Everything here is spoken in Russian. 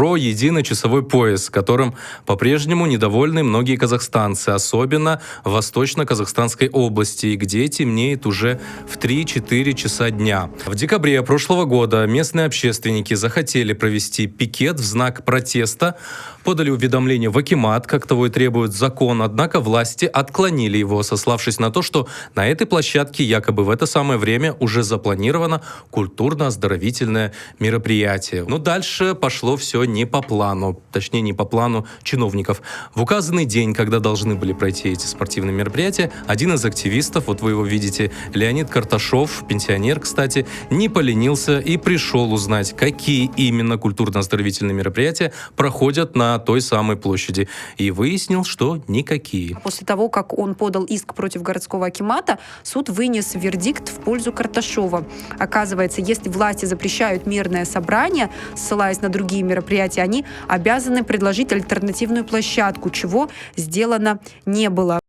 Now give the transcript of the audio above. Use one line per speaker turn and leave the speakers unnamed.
про единый часовой пояс, которым по-прежнему недовольны многие казахстанцы, особенно в Восточно-Казахстанской области, где темнеет уже в 3-4 часа дня. В декабре прошлого года местные общественники захотели провести пикет в знак протеста, подали уведомление в акимат, как того и требует закон, однако власти отклонили его, сославшись на то, что на этой площадке якобы в это самое время уже запланировано культурно-оздоровительное мероприятие. Но дальше пошло все не по плану, точнее не по плану чиновников. В указанный день, когда должны были пройти эти спортивные мероприятия, один из активистов, вот вы его видите, Леонид Карташов, пенсионер, кстати, не поленился и пришел узнать, какие именно культурно-оздоровительные мероприятия проходят на той самой площади. И выяснил, что никакие.
После того, как он подал иск против городского акимата, суд вынес вердикт в пользу Карташова. Оказывается, если власти запрещают мирное собрание, ссылаясь на другие мероприятия, они обязаны предложить альтернативную площадку, чего сделано не было.